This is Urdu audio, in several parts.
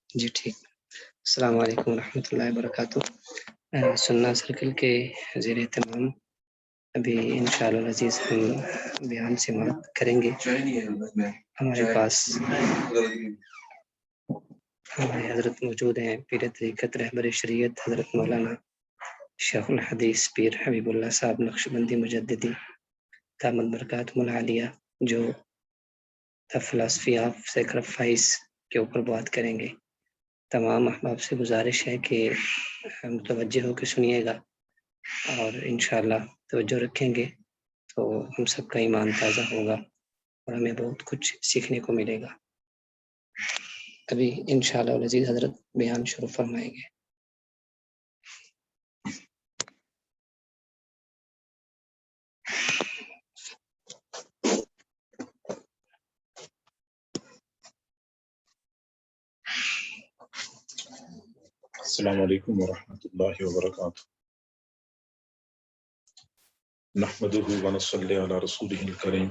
جی ٹھیک. السلام علیکم ورحمۃ اللہ وبرکاتہ. سننا سرکل کے زیر اہتمام ابھی انشاءاللہ العزیز ہم بیان سماعت کریں گے. ہمارے پاس ہمارے حضرت موجود ہیں، پیر طریقت رہبر شریعت حضرت مولانا شیخ الحدیث پیر حبیب اللہ صاحب نقشبندی مجددی دامت برکاتہم العالیہ، جو دا فلاسفی آف سیکریفائس کے اوپر بات کریں گے. تمام احباب سے گزارش ہے کہ متوجہ ہو کے سنیے گا اور انشاءاللہ توجہ رکھیں گے تو ہم سب کا ایمان تازہ ہوگا اور ہمیں بہت کچھ سیکھنے کو ملے گا. ابھی انشاءاللہ العزیز حضرت بیان شروع فرمائیں گے. السلام علیکم ورحمۃ اللہ وبرکاتہ. نحمده ونصلي على رسوله الكريم.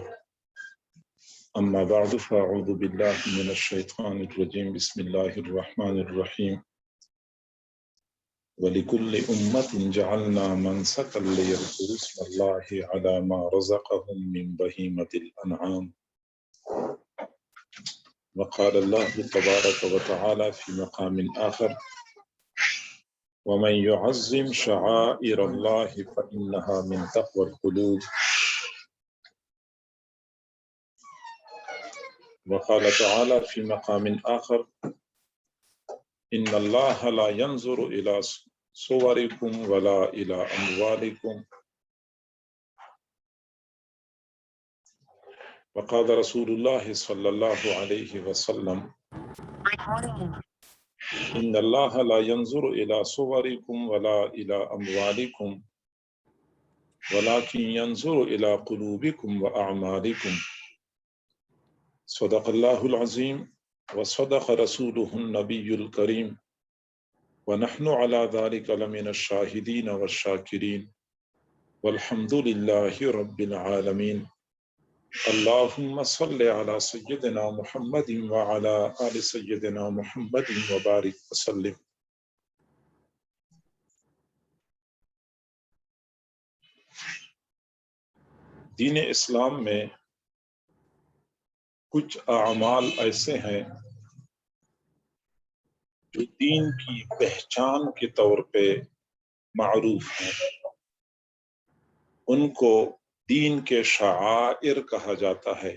اما بعد فاعوذ بالله من الشيطان الرجيم. بسم الله الرحمن الرحيم. ولكل أمة جعلنا منسكا ليذكروا اسم الله على ما رزقهم من بهيمة الأنعام. وقال الله تبارك وتعالى في مقام آخر: ومن يعظم شعائر الله فإنها من تقوى القلوب. وقال تعالى في مقام آخر: إن الله لا ينظر إلى صوركم ولا إلى أموالكم. وقال رسول الله صلى الله عليه وسلم: إن الله لا ينظر إلى صوركم ولا إلى أموالكم ولكن ينظر إلى قلوبكم وأعمالكم. صدق الله العظيم وصدق رسوله النبي الكريم ونحن على ذلك لمن الشاهدين والشاكرين والحمد لله رب العالمين. اللهم صل على سيدنا محمد وعلى آل سيدنا محمد وبارك وسلم. دین اسلام میں کچھ اعمال ایسے ہیں جو دین کی پہچان کے طور پہ معروف ہیں. ان کو دین کے شعائر کہا جاتا ہے.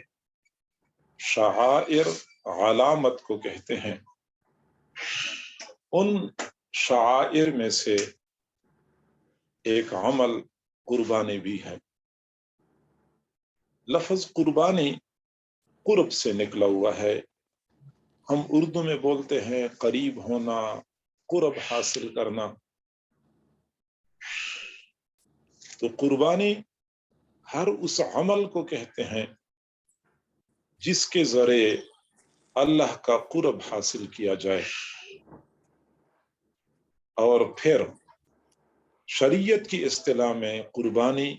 شعائر علامت کو کہتے ہیں. ان شعائر میں سے ایک عمل قربانی بھی ہے. لفظ قربانی قرب سے نکلا ہوا ہے. ہم اردو میں بولتے ہیں قریب ہونا، قرب حاصل کرنا. تو قربانی ہر اس عمل کو کہتے ہیں جس کے ذریعے اللہ کا قرب حاصل کیا جائے. اور پھر شریعت کی اصطلاح میں قربانی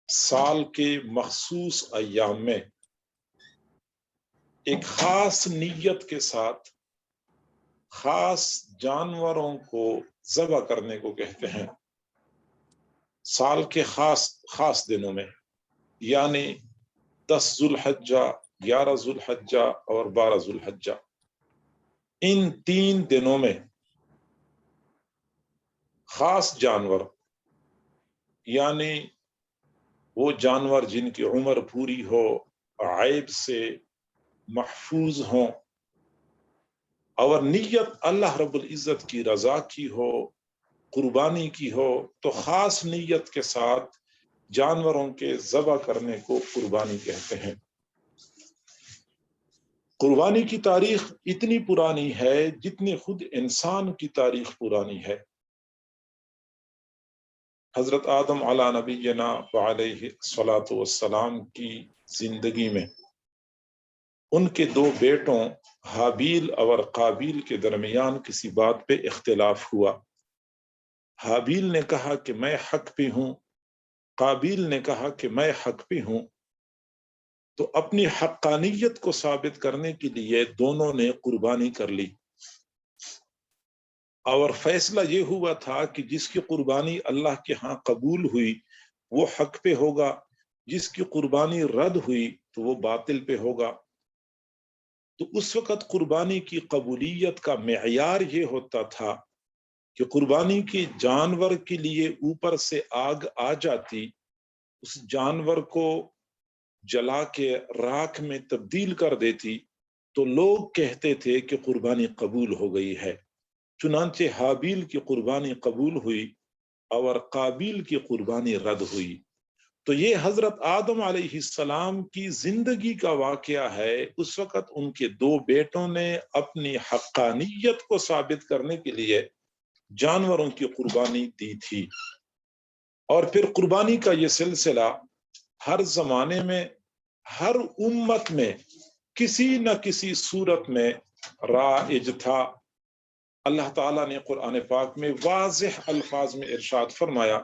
سال کے مخصوص ایام میں ایک خاص نیت کے ساتھ خاص جانوروں کو ذبح کرنے کو کہتے ہیں. سال کے خاص دنوں میں، یعنی 10 ذوالحجہ، 11 ذوالحجہ اور 12 ذوالحجہ، ان 3 دنوں میں خاص جانور، یعنی وہ جانور جن کی عمر پوری ہو، عیب سے محفوظ ہوں، اور نیت اللہ رب العزت کی رضا کی ہو، قربانی کی ہو، تو خاص نیت کے ساتھ جانوروں کے ذبح کرنے کو قربانی کہتے ہیں. قربانی کی تاریخ اتنی پرانی ہے جتنی خود انسان کی تاریخ پرانی ہے. حضرت آدم علی نبینا وعلیہ الصلاۃ والسلام کی زندگی میں ان کے 2 بیٹوں حابیل اور قابیل کے درمیان کسی بات پہ اختلاف ہوا. حابیل نے کہا کہ میں حق پہ ہوں، قابیل نے کہا کہ میں حق پہ ہوں. تو اپنی حقانیت کو ثابت کرنے کے لیے دونوں نے قربانی کر لی، اور فیصلہ یہ ہوا تھا کہ جس کی قربانی اللہ کے ہاں قبول ہوئی وہ حق پہ ہوگا، جس کی قربانی رد ہوئی تو وہ باطل پہ ہوگا۔ تو اس وقت قربانی کی قبولیت کا معیار یہ ہوتا تھا کہ قربانی کے جانور کے لیے اوپر سے آگ آ جاتی، اس جانور کو جلا کے راکھ میں تبدیل کر دیتی تو لوگ کہتے تھے کہ قربانی قبول ہو گئی ہے۔ چنانچہ حابیل کی قربانی قبول ہوئی اور قابیل کی قربانی رد ہوئی۔ تو یہ حضرت آدم علیہ السلام کی زندگی کا واقعہ ہے۔ اس وقت ان کے دو بیٹوں نے اپنی حقانیت کو ثابت کرنے کے لیے جانوروں کی قربانی دی تھی، اور پھر قربانی کا یہ سلسلہ ہر زمانے میں، ہر امت میں کسی نہ کسی صورت میں رائج تھا۔ اللہ تعالیٰ نے قرآن پاک میں واضح الفاظ میں ارشاد فرمایا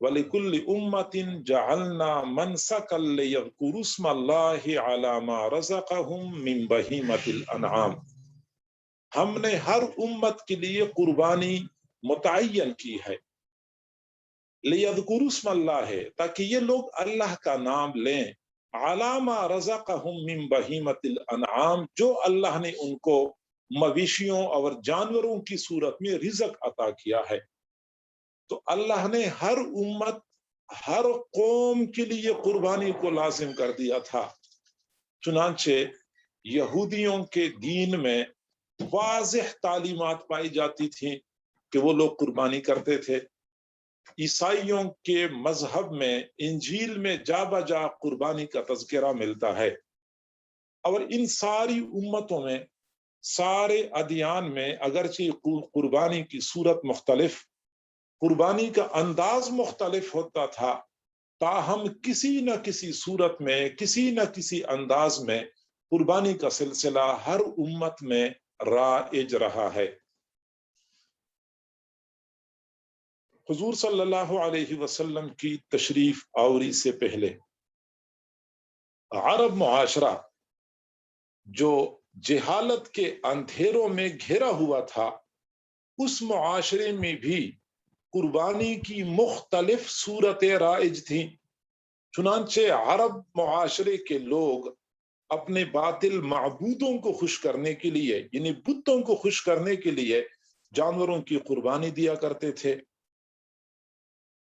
وَلِكُلِّ أُمَّةٍ جَعَلْنَا مَنْسَكًا لِيَذْكُرُوا اسْمَ اللَّهِ عَلَى مَا رَزَقَهُم مِّن بَهِيمَةِ الْأَنْعَامِ، ہم نے ہر امت کے لیے قربانی متعین کی ہے، لِيَذْكُرُوا اسْمَ اللَّهِ، تاکہ یہ لوگ اللہ کا نام لیں، عَلَى مَا رَزَقَهُم مِّن بَهِيمَةِ الْأَنْعَامِ، جو اللہ نے ان کو مویشیوں اور جانوروں کی صورت میں رزق عطا کیا ہے۔ تو اللہ نے ہر امت، ہر قوم کے لیے قربانی کو لازم کر دیا تھا۔ چنانچہ یہودیوں کے دین میں واضح تعلیمات پائی جاتی تھیں کہ وہ لوگ قربانی کرتے تھے۔ عیسائیوں کے مذہب میں انجیل میں جا بجا قربانی کا تذکرہ ملتا ہے، اور ان ساری امتوں میں، سارے ادیان میں اگرچہ قربانی کی صورت مختلف، قربانی کا انداز مختلف ہوتا تھا، تاہم کسی نہ کسی صورت میں، کسی نہ کسی انداز میں قربانی کا سلسلہ ہر امت میں رائج رہا ہے۔ حضور صلی اللہ علیہ وسلم کی تشریف آوری سے پہلے عرب معاشرہ جو جہالت کے اندھیروں میں گھرا ہوا تھا، اس معاشرے میں بھی قربانی کی مختلف صورتیں رائج تھیں۔ چنانچہ عرب معاشرے کے لوگ اپنے باطل معبودوں کو خوش کرنے کے لیے، یعنی بتوں کو خوش کرنے کے لیے جانوروں کی قربانی دیا کرتے تھے،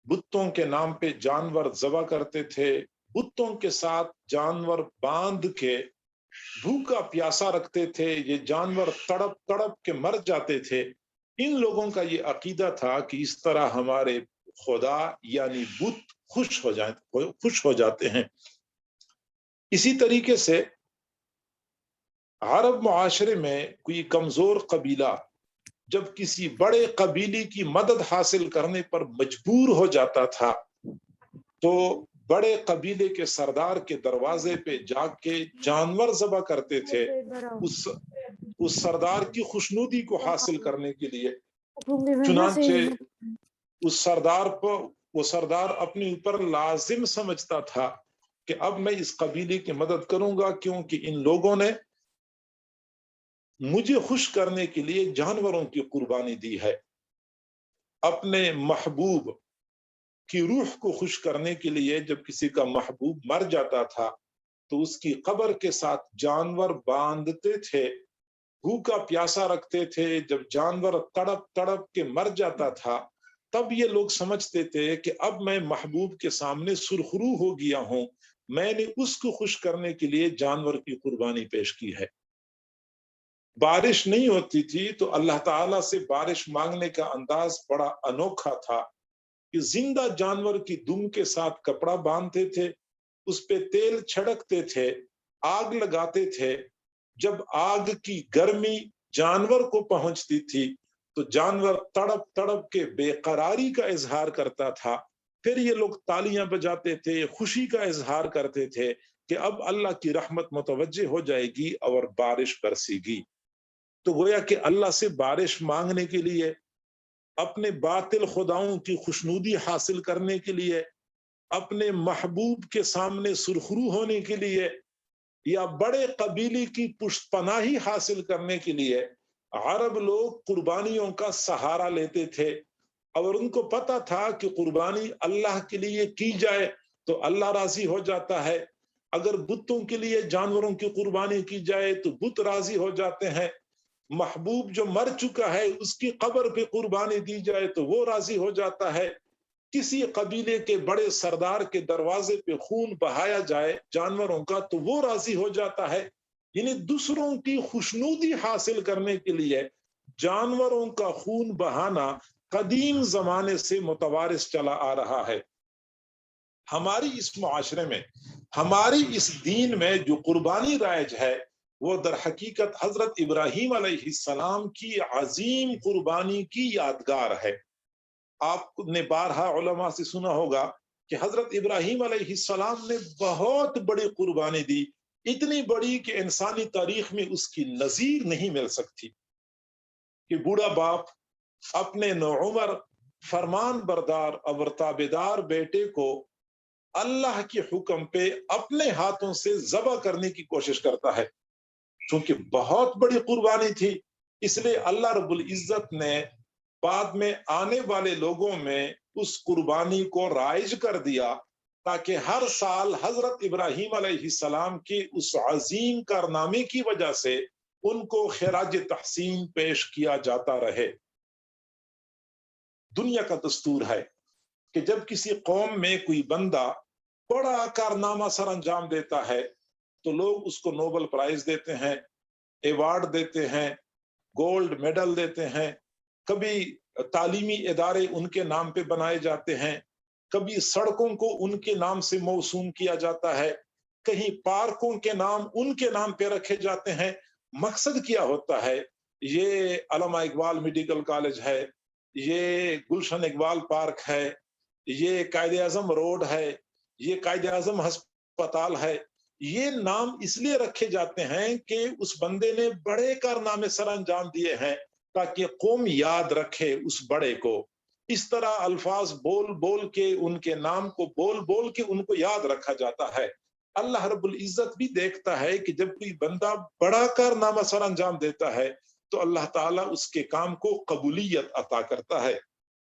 بتوں کے نام پہ جانور ذبح کرتے تھے، بتوں کے ساتھ جانور باندھ کے بھوکا پیاسا رکھتے تھے، یہ جانور تڑپ تڑپ کے مر جاتے تھے۔ ان لوگوں کا یہ عقیدہ تھا کہ اس طرح ہمارے خدا یعنی بت خوش ہو جاتے ہیں۔ اسی طریقے سے عرب معاشرے میں کوئی کمزور قبیلہ جب کسی بڑے قبیلے کی مدد حاصل کرنے پر مجبور ہو جاتا تھا تو بڑے قبیلے کے سردار کے دروازے پہ جا کے جانور ذبح کرتے تھے، اس سردار کی خوشنودی کو حاصل کرنے کے لیے۔ چنانچہ وہ سردار اپنے اوپر لازم سمجھتا تھا کہ اب میں اس قبیلے کی مدد کروں گا، کیونکہ ان لوگوں نے مجھے خوش کرنے کے لیے جانوروں کی قربانی دی ہے۔ اپنے محبوب کی روح کو خوش کرنے کے لیے جب کسی کا محبوب مر جاتا تھا تو اس کی قبر کے ساتھ جانور باندھتے تھے، بھوکا پیاسا رکھتے تھے۔ جب جانور تڑپ تڑپ کے مر جاتا تھا تب یہ لوگ سمجھتے تھے کہ اب میں محبوب کے سامنے سرخرو ہو گیا ہوں، میں نے اس کو خوش کرنے کے لیے جانور کی قربانی پیش کی ہے۔ بارش نہیں ہوتی تھی تو اللہ تعالیٰ سے بارش مانگنے کا انداز بڑا انوکھا تھا کہ زندہ جانور کی دم کے ساتھ کپڑا باندھتے تھے، اس پہ تیل چھڑکتے تھے، آگ لگاتے تھے۔ جب آگ کی گرمی جانور کو پہنچتی تھی تو جانور تڑپ تڑپ کے بے قراری کا اظہار کرتا تھا، پھر یہ لوگ تالیاں بجاتے تھے، خوشی کا اظہار کرتے تھے کہ اب اللہ کی رحمت متوجہ ہو جائے گی اور بارش برسے گی۔ تو گویا کہ اللہ سے بارش مانگنے کے لیے، اپنے باطل خداؤں کی خوشنودی حاصل کرنے کے لیے، اپنے محبوب کے سامنے سرخرو ہونے کے لیے یا بڑے قبیلے کی پشت پناہی حاصل کرنے کے لیے عرب لوگ قربانیوں کا سہارا لیتے تھے، اور ان کو پتا تھا کہ قربانی اللہ کے لیے کی جائے تو اللہ راضی ہو جاتا ہے، اگر بتوں کے لیے جانوروں کی قربانی کی جائے تو بت راضی ہو جاتے ہیں، محبوب جو مر چکا ہے اس کی قبر پہ قربانی دی جائے تو وہ راضی ہو جاتا ہے، کسی قبیلے کے بڑے سردار کے دروازے پہ خون بہایا جائے جانوروں کا تو وہ راضی ہو جاتا ہے۔ یعنی دوسروں کی خوشنودی حاصل کرنے کے لیے جانوروں کا خون بہانا قدیم زمانے سے متوارث چلا آ رہا ہے۔ ہماری اس معاشرے میں، ہماری اس دین میں جو قربانی رائج ہے وہ در حقیقت حضرت ابراہیم علیہ السلام کی عظیم قربانی کی یادگار ہے۔ آپ نے بارہا علماء سے سنا ہوگا کہ حضرت ابراہیم علیہ السلام نے بہت بڑی قربانی دی، اتنی بڑی کہ انسانی تاریخ میں اس کی نظیر نہیں مل سکتی، کہ بوڑھا باپ اپنے نوعمر فرمان بردار اور تابعدار بیٹے کو اللہ کے حکم پہ اپنے ہاتھوں سے ذبح کرنے کی کوشش کرتا ہے، چونکہ بہت بڑی قربانی تھی، اس لیے اللہ رب العزت نے بعد میں آنے والے لوگوں میں اس قربانی کو رائج کر دیا، تاکہ ہر سال حضرت ابراہیم علیہ السلام کے اس عظیم کارنامے کی وجہ سے ان کو خراج تحسین پیش کیا جاتا رہے۔ دنیا کا دستور ہے کہ جب کسی قوم میں کوئی بندہ بڑا کارنامہ سر انجام دیتا ہے تو لوگ اس کو نوبل پرائز دیتے ہیں، ایوارڈ دیتے ہیں، گولڈ میڈل دیتے ہیں، کبھی تعلیمی ادارے ان کے نام پہ بنائے جاتے ہیں، کبھی سڑکوں کو ان کے نام سے موسوم کیا جاتا ہے، کہیں پارکوں کے نام ان کے نام پہ رکھے جاتے ہیں۔ مقصد کیا ہوتا ہے؟ یہ علامہ اقبال میڈیکل کالج ہے، یہ گلشن اقبال پارک ہے، یہ قائد اعظم روڈ ہے، یہ قائد اعظم ہسپتال ہے، یہ نام اس لیے رکھے جاتے ہیں کہ اس بندے نے بڑے کارنامے سر انجام دیے ہیں، تاکہ قوم یاد رکھے اس بڑے کو۔ اس طرح الفاظ بول بول کے ان کے نام کو بول بول کے ان کو یاد رکھا جاتا ہے۔ اللہ رب العزت بھی دیکھتا ہے کہ جب کوئی بندہ بڑا کارنامہ سر انجام دیتا ہے تو اللہ تعالیٰ اس کے کام کو قبولیت عطا کرتا ہے۔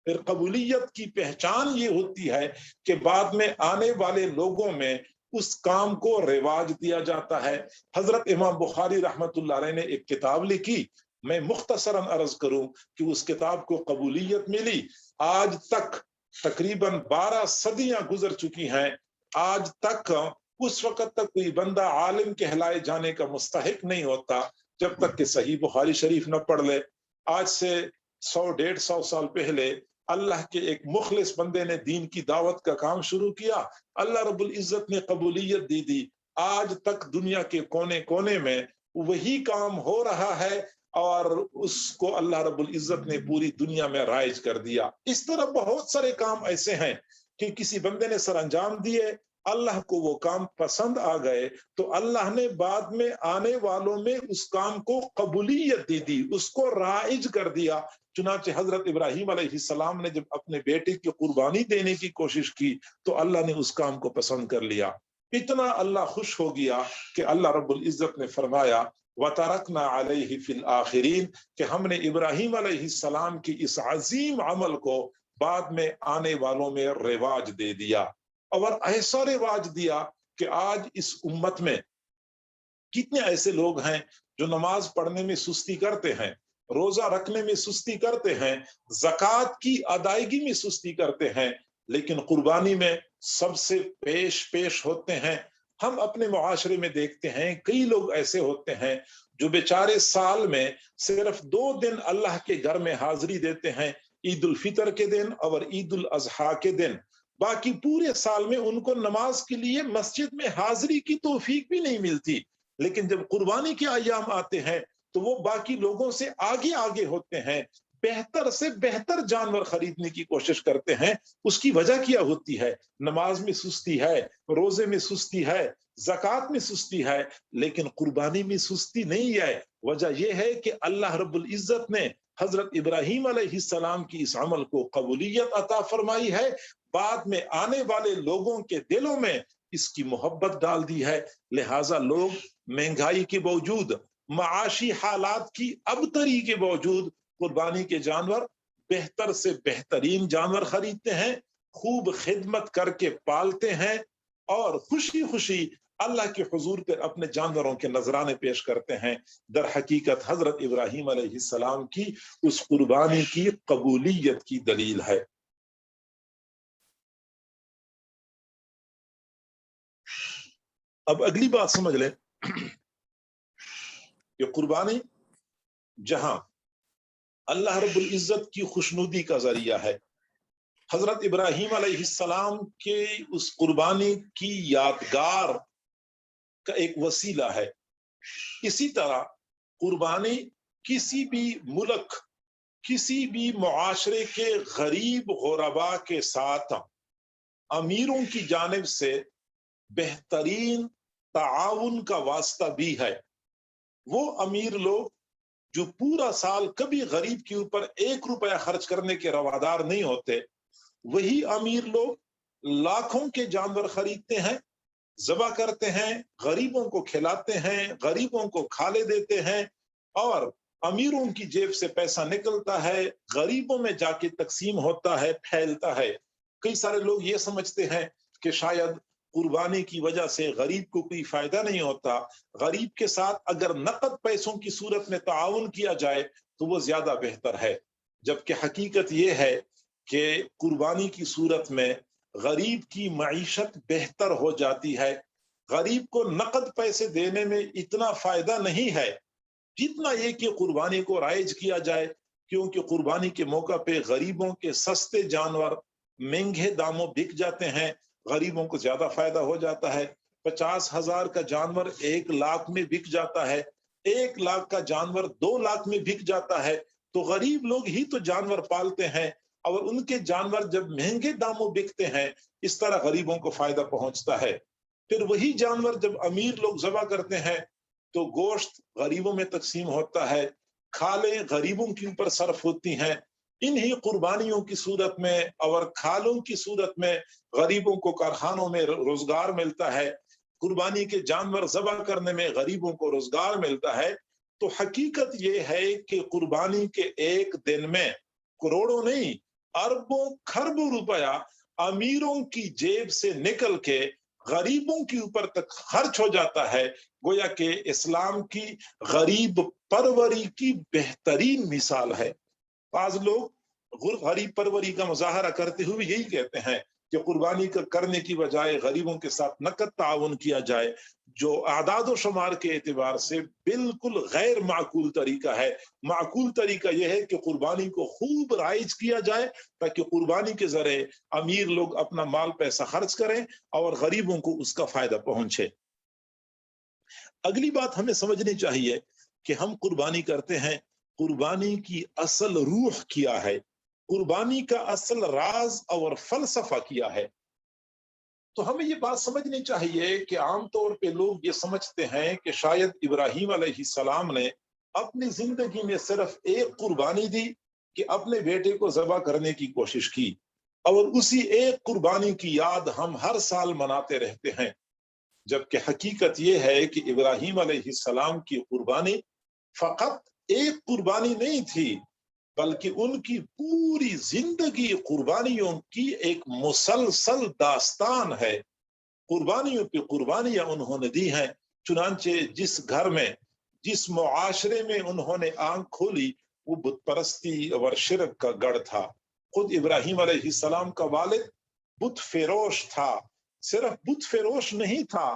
پھر قبولیت کی پہچان یہ ہوتی ہے کہ بعد میں آنے والے لوگوں میں اس کام کو رواج دیا جاتا ہے۔ حضرت امام بخاری رحمت اللہ علیہ نے ایک کتاب لکھی، میں مختصراً عرض کروں کہ اس کتاب کو قبولیت ملی، آج تک تقریباً 12 صدیاں گزر چکی ہیں، آج تک اس وقت تک کوئی بندہ عالم کہلائے جانے کا مستحق نہیں ہوتا جب تک کہ صحیح بخاری شریف نہ پڑھ لے۔ آج سے 100-150 سال پہلے اللہ کے ایک مخلص بندے نے دین کی دعوت کا کام شروع کیا، اللہ رب العزت نے قبولیت دی، آج تک دنیا کے کونے کونے میں وہی کام ہو رہا ہے، اور اس کو اللہ رب العزت نے پوری دنیا میں رائج کر دیا۔ اس طرح بہت سارے کام ایسے ہیں کہ کسی بندے نے سر انجام دیے، اللہ کو وہ کام پسند آ گئے تو اللہ نے بعد میں آنے والوں میں اس کام کو قبولیت دی، اس کو رائج کر دیا۔ چنانچہ حضرت ابراہیم علیہ السلام نے جب اپنے بیٹے کی قربانی دینے کی کوشش کی تو اللہ نے اس کام کو پسند کر لیا، اتنا اللہ خوش ہو گیا کہ اللہ رب العزت نے فرمایا وَتَرَكْنَا عَلَيْهِ فِي الْآخِرِينَ کہ ہم نے ابراہیم علیہ السلام کی اس عظیم عمل کو بعد میں آنے والوں میں رواج دے دیا، اور ایسا رواج دیا کہ آج اس امت میں کتنے ایسے لوگ ہیں جو نماز پڑھنے میں سستی کرتے ہیں، روزہ رکھنے میں سستی کرتے ہیں، زکوٰۃ کی ادائیگی میں سستی کرتے ہیں، لیکن قربانی میں سب سے پیش ہوتے ہیں۔ ہم اپنے معاشرے میں دیکھتے ہیں کئی لوگ ایسے ہوتے ہیں جو بیچارے سال میں صرف 2 دن اللہ کے گھر میں حاضری دیتے ہیں، عید الفطر کے دن اور عید الاضحیٰ کے دن، باقی پورے سال میں ان کو نماز کے لیے مسجد میں حاضری کی توفیق بھی نہیں ملتی، لیکن جب قربانی کے ایام آتے ہیں تو وہ باقی لوگوں سے آگے ہوتے ہیں، بہتر سے بہتر جانور خریدنے کی کوشش کرتے ہیں۔ اس کی وجہ کیا ہوتی ہے؟ نماز میں سستی ہے، روزے میں سستی ہے، زکوٰۃ میں سستی ہے، لیکن قربانی میں سستی نہیں ہے۔ وجہ یہ ہے کہ اللہ رب العزت نے حضرت ابراہیم علیہ السلام کی اس عمل کو قبولیت عطا فرمائی ہے، بعد میں آنے والے لوگوں کے دلوں میں اس کی محبت ڈال دی ہے، لہٰذا لوگ مہنگائی کے باوجود، معاشی حالات کی ابتری کے باوجود قربانی کے جانور، بہتر سے بہترین جانور خریدتے ہیں، خوب خدمت کر کے پالتے ہیں اور خوشی خوشی اللہ کے حضور پر اپنے جانوروں کے نذرانے پیش کرتے ہیں۔ در حقیقت حضرت ابراہیم علیہ السلام کی اس قربانی کی قبولیت کی دلیل ہے۔ اب اگلی بات سمجھ لیں کہ قربانی جہاں اللہ رب العزت کی خوشنودی کا ذریعہ ہے، حضرت ابراہیم علیہ السلام کے اس قربانی کی یادگار کا ایک وسیلہ ہے، اسی طرح قربانی کسی بھی ملک، کسی بھی معاشرے کے غریب غربا کے ساتھ امیروں کی جانب سے بہترین تعاون کا واسطہ بھی ہے۔ وہ امیر لوگ جو پورا سال کبھی غریب کے اوپر 1 روپیہ خرچ کرنے کے روادار نہیں ہوتے، وہی امیر لوگ لاکھوں کے جانور خریدتے ہیں، ذبح کرتے ہیں، غریبوں کو کھلاتے ہیں، غریبوں کو کھالے دیتے ہیں، اور امیروں کی جیب سے پیسہ نکلتا ہے، غریبوں میں جا کے تقسیم ہوتا ہے، پھیلتا ہے۔ کئی سارے لوگ یہ سمجھتے ہیں کہ شاید قربانی کی وجہ سے غریب کو کوئی فائدہ نہیں ہوتا، غریب کے ساتھ اگر نقد پیسوں کی صورت میں تعاون کیا جائے تو وہ زیادہ بہتر ہے، جبکہ حقیقت یہ ہے کہ قربانی کی صورت میں غریب کی معیشت بہتر ہو جاتی ہے۔ غریب کو نقد پیسے دینے میں اتنا فائدہ نہیں ہے جتنا یہ کہ قربانی کو رائج کیا جائے، کیونکہ قربانی کے موقع پہ غریبوں کے سستے جانور مہنگے داموں بک جاتے ہیں، غریبوں کو زیادہ فائدہ ہو جاتا ہے۔ 50,000 کا جانور 1 لاکھ میں بک جاتا ہے، 1 لاکھ کا جانور 2 لاکھ میں بک جاتا ہے، تو غریب لوگ ہی تو جانور پالتے ہیں، اور ان کے جانور جب مہنگے داموں بکتے ہیں، اس طرح غریبوں کو فائدہ پہنچتا ہے۔ پھر وہی جانور جب امیر لوگ ذبح کرتے ہیں تو گوشت غریبوں میں تقسیم ہوتا ہے، کھالیں غریبوں کے اوپر صرف ہوتی ہیں۔ انہی قربانیوں کی صورت میں اور کھالوں کی صورت میں غریبوں کو کارخانوں میں روزگار ملتا ہے، قربانی کے جانور ذبح کرنے میں غریبوں کو روزگار ملتا ہے۔ تو حقیقت یہ ہے کہ قربانی کے ایک دن میں کروڑوں نہیں، اربوں کھربوں روپیہ امیروں کی جیب سے نکل کے غریبوں کے اوپر تک خرچ ہو جاتا ہے۔ گویا کہ اسلام کی غریب پروری کی بہترین مثال ہے۔ بعض لوگ غریب پروری کا مظاہرہ کرتے ہوئے یہی کہتے ہیں کہ قربانی کرنے کی بجائے غریبوں کے ساتھ نقد تعاون کیا جائے، جو اعداد و شمار کے اعتبار سے بالکل غیر معقول طریقہ ہے۔ معقول طریقہ یہ ہے کہ قربانی کو خوب رائج کیا جائے تاکہ قربانی کے ذریعے امیر لوگ اپنا مال پیسہ خرچ کریں اور غریبوں کو اس کا فائدہ پہنچے۔ اگلی بات ہمیں سمجھنی چاہیے کہ ہم قربانی کرتے ہیں، قربانی کی اصل روح کیا ہے، قربانی کا اصل راز اور فلسفہ کیا ہے۔ تو ہمیں یہ بات سمجھنی چاہیے کہ عام طور پہ لوگ یہ سمجھتے ہیں کہ شاید ابراہیم علیہ السلام نے اپنی زندگی میں صرف ایک قربانی دی کہ اپنے بیٹے کو ذبح کرنے کی کوشش کی، اور اسی ایک قربانی کی یاد ہم ہر سال مناتے رہتے ہیں، جبکہ حقیقت یہ ہے کہ ابراہیم علیہ السلام کی قربانی فقط ایک قربانی نہیں تھی، بلکہ ان کی پوری زندگی قربانیوں کی ایک مسلسل داستان ہے۔ قربانیوں پہ قربانیاں انہوں نے دی ہیں، چنانچہ جس گھر میں، جس معاشرے میں انہوں نے آنکھ کھولی وہ بت پرستی اور شرک کا گڑھ تھا۔ خود ابراہیم علیہ السلام کا والد بت فروش تھا، صرف بت فروش نہیں تھا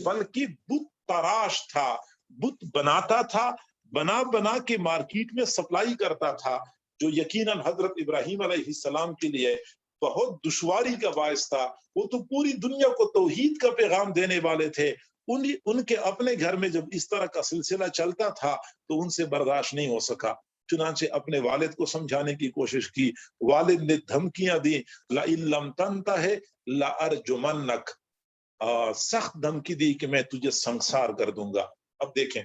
بلکہ بت تراش تھا، بت بناتا تھا، بنا کے مارکیٹ میں سپلائی کرتا تھا، جو یقیناً حضرت ابراہیم علیہ السلام کے لیے بہت دشواری کا باعث تھا۔ وہ تو پوری دنیا کو توحید کا پیغام دینے والے تھے، ان کے اپنے گھر میں جب اس طرح کا سلسلہ چلتا تھا تو ان سے برداشت نہیں ہو سکا، چنانچہ اپنے والد کو سمجھانے کی کوشش کی۔ والد نے دھمکیاں دی، لَإِن لَمْ تَنْتَهِ لَأَرْجُمَنَّكَ، سخت دھمکی دی کہ میں تجھے سنسار کر دوں گا۔ اب دیکھیں،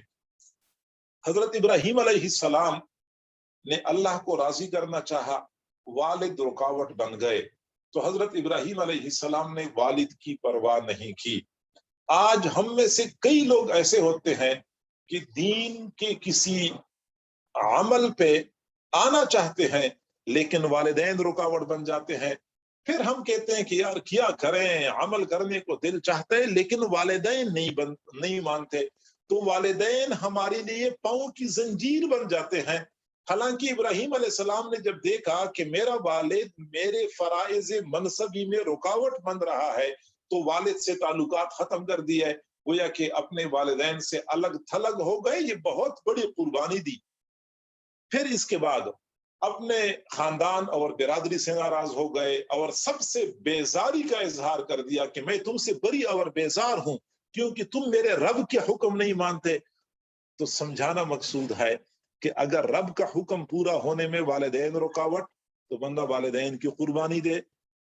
حضرت ابراہیم علیہ السلام نے اللہ کو راضی کرنا چاہا، والد رکاوٹ بن گئے، تو حضرت ابراہیم علیہ السلام نے والد کی پرواہ نہیں کی۔ آج ہم میں سے کئی لوگ ایسے ہوتے ہیں کہ دین کے کسی عمل پہ آنا چاہتے ہیں لیکن والدین رکاوٹ بن جاتے ہیں، پھر ہم کہتے ہیں کہ یار کیا کریں، عمل کرنے کو دل چاہتا ہے لیکن والدین نہیں مانتے، تو والدین ہمارے لیے پاؤں کی زنجیر بن جاتے ہیں۔ حالانکہ ابراہیم علیہ السلام نے جب دیکھا کہ میرا والد میرے فرائض منصبی میں رکاوٹ بن رہا ہے تو والد سے تعلقات ختم کر دیے، گویا کہ اپنے والدین سے الگ تھلگ ہو گئے، یہ بہت بڑی قربانی دی۔ پھر اس کے بعد اپنے خاندان اور برادری سے ناراض ہو گئے اور سب سے بیزاری کا اظہار کر دیا کہ میں تم سے بری اور بیزار ہوں کیونکہ تم میرے رب کے حکم نہیں مانتے۔ تو سمجھانا مقصود ہے کہ اگر رب کا حکم پورا ہونے میں والدین رکاوٹ تو بندہ والدین کی قربانی دے،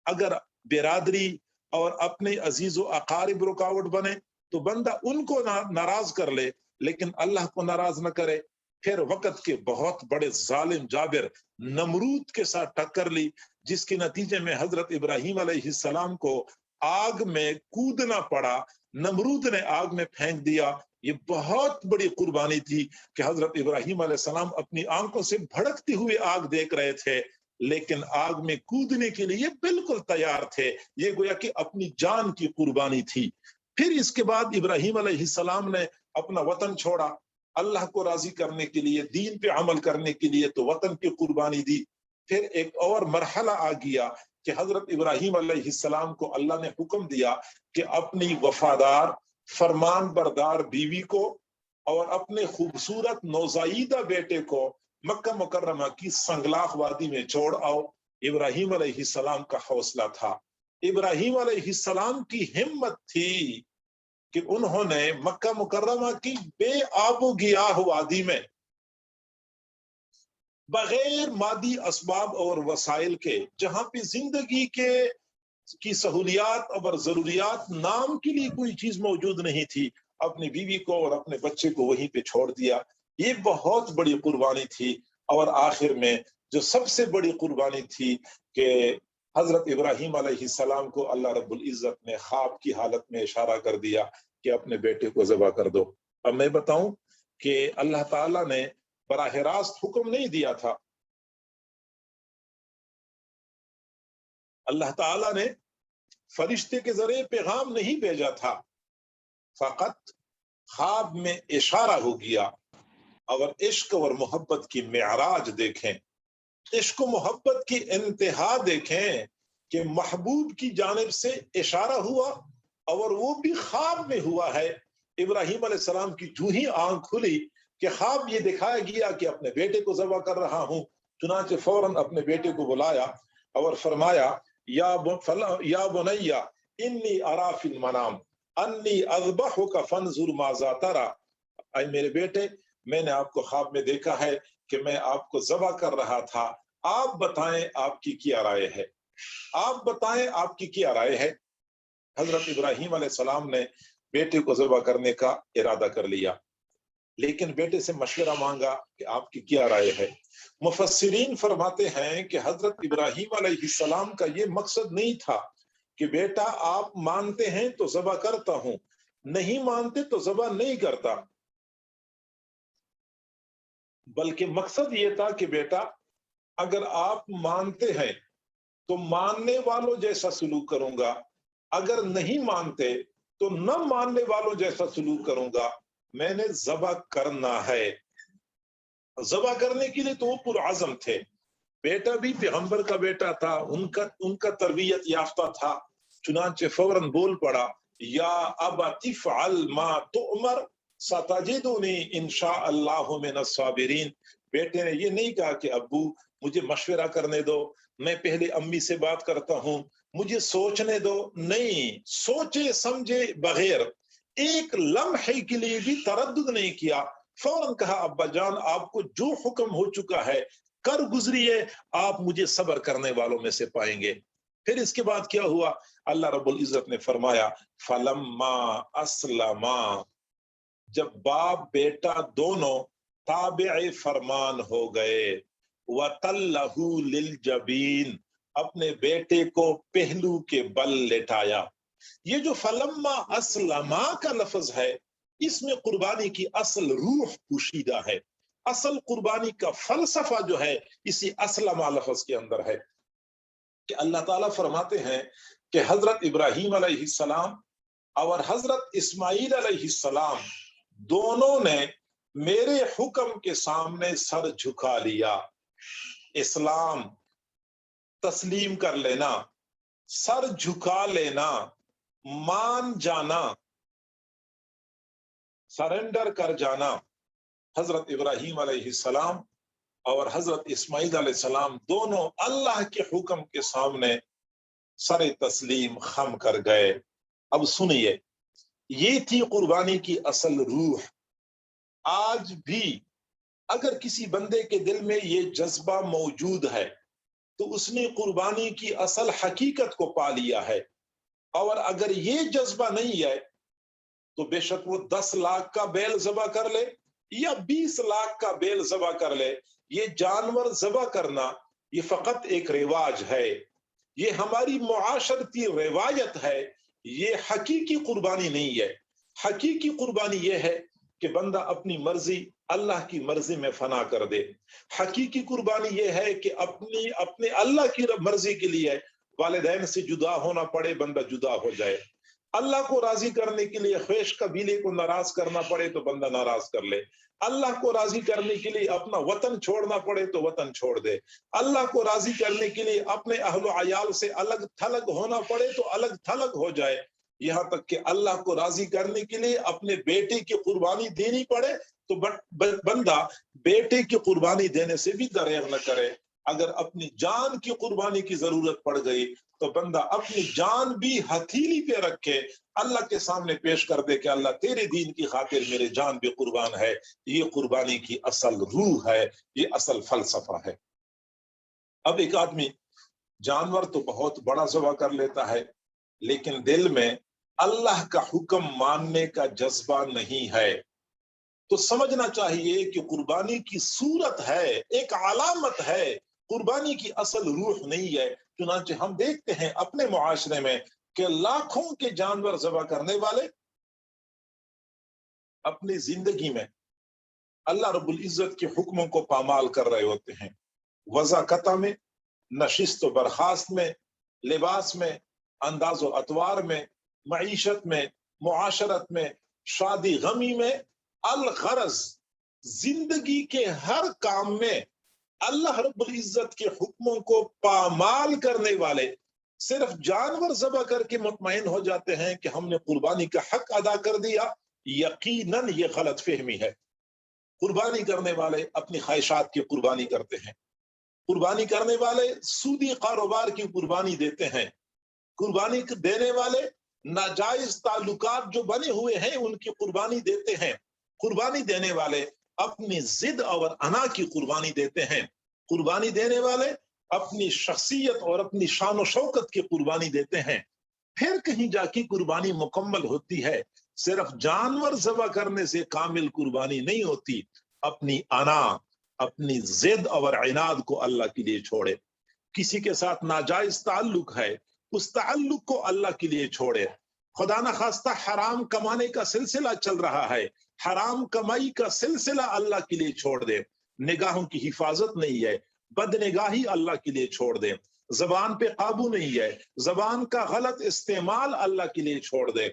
اگر برادری اور اپنے عزیز و اقارب رکاوٹ بنے تو بندہ ان کو ناراض کر لے لیکن اللہ کو ناراض نہ کرے۔ پھر وقت کے بہت بڑے ظالم جابر نمرود کے ساتھ ٹکر لی جس کے نتیجے میں حضرت ابراہیم علیہ السلام کو آگ میں کودنا پڑا، نمرود نے آگ میں پھینک دیا۔ یہ بہت بڑی قربانی تھی کہ حضرت ابراہیم علیہ السلام اپنی آنکھوں سے بھڑکتی ہوئی آگ دیکھ رہے تھے لیکن آگ میں کودنے کے لیے بالکل تیار تھے، یہ گویا کہ اپنی جان کی قربانی تھی۔ پھر اس کے بعد ابراہیم علیہ السلام نے اپنا وطن چھوڑا اللہ کو راضی کرنے کے لیے، دین پہ عمل کرنے کے لیے، تو وطن کی قربانی دی۔ پھر ایک اور مرحلہ آ گیا کہ حضرت ابراہیم علیہ السلام کو اللہ نے حکم دیا کہ اپنی وفادار فرمان بردار بیوی کو اور اپنے خوبصورت نوزائیدہ بیٹے کو مکہ مکرمہ کی سنگلاخ وادی میں چھوڑ آؤ۔ ابراہیم علیہ السلام کا حوصلہ تھا، ابراہیم علیہ السلام کی ہمت تھی کہ انہوں نے مکہ مکرمہ کی بے آب و گیاہ وادی میں بغیر مادی اسباب اور وسائل کے، جہاں پہ زندگی کی سہولیات اور ضروریات نام کے لیے کوئی چیز موجود نہیں تھی، اپنی بیوی کو اور اپنے بچے کو وہیں پہ چھوڑ دیا۔ یہ بہت بڑی قربانی تھی۔ اور آخر میں جو سب سے بڑی قربانی تھی کہ حضرت ابراہیم علیہ السلام کو اللہ رب العزت نے خواب کی حالت میں اشارہ کر دیا کہ اپنے بیٹے کو ذبح کر دو۔ اب میں بتاؤں کہ اللہ تعالیٰ نے براہ راست حکم نہیں دیا تھا، اللہ تعالیٰ نے فرشتے کے ذریعے پیغام نہیں بھیجا تھا، فقط خواب میں اشارہ ہو گیا۔ اور عشق اور محبت کی معراج دیکھیں، عشق و محبت کی انتہا دیکھیں کہ محبوب کی جانب سے اشارہ ہوا اور وہ بھی خواب میں ہوا ہے۔ ابراہیم علیہ السلام کی جو ہی آنکھ کھلی کہ خواب یہ دکھایا گیا کہ اپنے بیٹے کو ذبح کر رہا ہوں، چنانچہ فوراً اپنے بیٹے کو بلایا اور فرمایا یا بنی انی ارا فی المنام انی اذبحک فانظر ماذا تری، اے میرے بیٹے میں نے آپ کو خواب میں دیکھا ہے کہ میں آپ کو ذبح کر رہا تھا، آپ بتائیں آپ کی کیا رائے ہے، آپ بتائیں آپ کی کیا رائے ہے۔ حضرت ابراہیم علیہ السلام نے بیٹے کو ذبح کرنے کا ارادہ کر لیا لیکن بیٹے سے مشورہ مانگا کہ آپ کی کیا رائے ہے۔ مفسرین فرماتے ہیں کہ حضرت ابراہیم علیہ السلام کا یہ مقصد نہیں تھا کہ بیٹا آپ مانتے ہیں تو ذبح کرتا ہوں، نہیں مانتے تو ذبح نہیں کرتا، بلکہ مقصد یہ تھا کہ بیٹا اگر آپ مانتے ہیں تو ماننے والوں جیسا سلوک کروں گا، اگر نہیں مانتے تو نہ ماننے والوں جیسا سلوک کروں گا، میں نے ذبح کرنا ہے۔ ذبح کرنے کے لیے تو وہ پرعزم تھے، بیٹا بھی پیغمبر کا بیٹا تھا، ان کا تربیت یافتہ تھا، چنانچہ فوراً بول پڑا یا ابت افعل ما تؤمر ستجدنی انشاء اللہ من الصابرین۔ بیٹے نے یہ نہیں کہا کہ ابو مجھے مشورہ کرنے دو، میں پہلے امی سے بات کرتا ہوں، مجھے سوچنے دو، نہیں، سوچے سمجھے بغیر ایک لمحے کے لیے بھی تردد نہیں کیا، فوراً کہا ابا جان آپ کو جو حکم ہو چکا ہے کر گزریے، آپ مجھے صبر کرنے والوں میں سے پائیں گے۔ پھر اس کے بعد کیا ہوا؟ اللہ رب العزت نے فرمایا فلما اسلما، جب باپ بیٹا دونوں تابع فرمان ہو گئے، وَتَلَّهُ لِلْجَبِينِ، اپنے بیٹے کو پہلو کے بل لٹایا. یہ جو فلما اسلما کا لفظ ہے اس میں قربانی کی اصل روح پوشیدہ ہے. اصل قربانی کا فلسفہ جو ہے اسی اسلما لفظ کے اندر ہے کہ اللہ تعالیٰ فرماتے ہیں کہ حضرت ابراہیم علیہ السلام اور حضرت اسماعیل علیہ السلام دونوں نے میرے حکم کے سامنے سر جھکا لیا. اسلام تسلیم کر لینا، سر جھکا لینا، مان جانا، سرنڈر کر جانا. حضرت ابراہیم علیہ السلام اور حضرت اسماعیل علیہ السلام دونوں اللہ کے حکم کے سامنے سر تسلیم خم کر گئے. اب سنیے، یہ تھی قربانی کی اصل روح. آج بھی اگر کسی بندے کے دل میں یہ جذبہ موجود ہے تو اس نے قربانی کی اصل حقیقت کو پا لیا ہے. اور اگر یہ جذبہ نہیں ہے تو بے شک وہ 10 لاکھ کا بیل ذبح کر لے یا 20 لاکھ کا بیل ذبح کر لے. یہ جانور ذبح کرنا یہ فقط ایک رواج ہے، یہ ہماری معاشرتی روایت ہے، یہ حقیقی قربانی نہیں ہے. حقیقی قربانی یہ ہے کہ بندہ اپنی مرضی اللہ کی مرضی میں فنا کر دے. حقیقی قربانی یہ ہے کہ اپنے اللہ کی مرضی کے لیے والدین سے جدا ہونا پڑے، بندہ جدا ہو جائے. اللہ کو راضی کرنے کے لیے خیش قبیلے کو ناراض کرنا پڑے تو بندہ ناراض کر لے. اللہ کو راضی کرنے کے لیے اپنا وطن چھوڑنا پڑے تو وطن چھوڑ دے. اللہ کو راضی کرنے کے لیے اپنے اہل و عیال سے الگ تھلگ ہونا پڑے تو الگ تھلگ ہو جائے. یہاں تک کہ اللہ کو راضی کرنے کے لیے اپنے بیٹے کی قربانی دینی پڑے تو بندہ بیٹے کی قربانی دینے سے بھی دریغ نہ کرے. اگر اپنی جان کی قربانی کی ضرورت پڑ گئی تو بندہ اپنی جان بھی ہتھیلی پہ رکھے، اللہ کے سامنے پیش کر دے کہ اللہ تیرے دین کی خاطر میرے جان بھی قربان ہے. یہ قربانی کی اصل روح ہے، یہ اصل فلسفہ ہے. اب ایک آدمی جانور تو بہت بڑا ذبح کر لیتا ہے لیکن دل میں اللہ کا حکم ماننے کا جذبہ نہیں ہے تو سمجھنا چاہیے کہ قربانی کی صورت ہے، ایک علامت ہے، قربانی کی اصل روح نہیں ہے. چنانچہ ہم دیکھتے ہیں اپنے معاشرے میں کہ لاکھوں کے جانور ذبح کرنے والے اپنی زندگی میں اللہ رب العزت کے حکموں کو پامال کر رہے ہوتے ہیں. وضاقتہ میں، نشست و برخاست میں، لباس میں، انداز و اطوار میں، معیشت میں، معاشرت میں، شادی غمی میں، الغرض زندگی کے ہر کام میں اللہ رب العزت کے حکموں کو پامال کرنے والے صرف جانور ذبح کر کے مطمئن ہو جاتے ہیں کہ ہم نے قربانی کا حق ادا کر دیا. یقیناً یہ غلط فہمی ہے. قربانی کرنے والے اپنی خواہشات کی قربانی کرتے ہیں، قربانی کرنے والے سودی کاروبار کی قربانی دیتے ہیں، قربانی دینے والے ناجائز تعلقات جو بنے ہوئے ہیں ان کی قربانی دیتے ہیں، قربانی دینے والے اپنی ضد اور انا کی قربانی دیتے ہیں، قربانی دینے والے اپنی شخصیت اور اپنی شان و شوکت کی قربانی دیتے ہیں. پھر کہیں جا کے قربانی مکمل ہوتی ہے. صرف جانور ذبح کرنے سے کامل قربانی نہیں ہوتی. اپنی انا، اپنی ضد اور عناد کو اللہ کے لیے چھوڑے. کسی کے ساتھ ناجائز تعلق ہے، اس تعلق کو اللہ کے لیے چھوڑے. خدا نخواستہ حرام کمانے کا سلسلہ چل رہا ہے، حرام کمائی کا سلسلہ اللہ کے لیے چھوڑ دے. نگاہوں کی حفاظت نہیں ہے، بد نگاہی اللہ کے لیے چھوڑ دے. زبان پہ قابو نہیں ہے، زبان کا غلط استعمال اللہ کے لیے چھوڑ دے.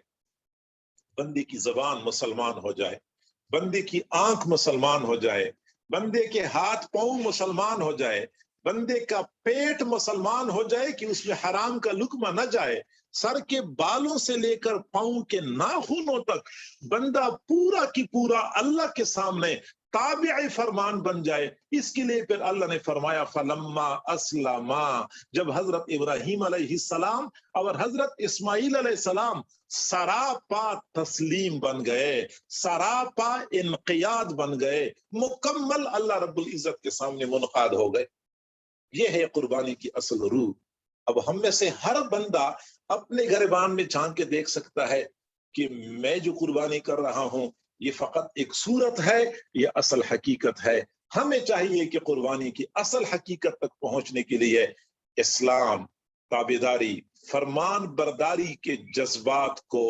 بندے کی زبان مسلمان ہو جائے، بندے کی آنکھ مسلمان ہو جائے، بندے کے ہاتھ پاؤں مسلمان ہو جائے، بندے کا پیٹ مسلمان ہو جائے کہ اس میں حرام کا لقمہ نہ جائے. سر کے بالوں سے لے کر پاؤں کے ناخنوں تک بندہ پورا کی پورا اللہ کے سامنے تابع فرمان بن جائے. اس کے لیے پھر اللہ نے فرمایا فلما اسلما، جب حضرت ابراہیم علیہ السلام اور حضرت اسماعیل علیہ السلام سراپا تسلیم بن گئے، سراپا انقیاد بن گئے، مکمل اللہ رب العزت کے سامنے منقاد ہو گئے. یہ ہے قربانی کی اصل روح. اب ہم میں سے ہر بندہ اپنے گریبان میں جھانک کے دیکھ سکتا ہے کہ میں جو قربانی کر رہا ہوں یہ فقط ایک صورت ہے، یہ اصل حقیقت ہے. ہمیں چاہیے کہ قربانی کی اصل حقیقت تک پہنچنے کے لیے اسلام، تابعداری، فرمان برداری کے جذبات کو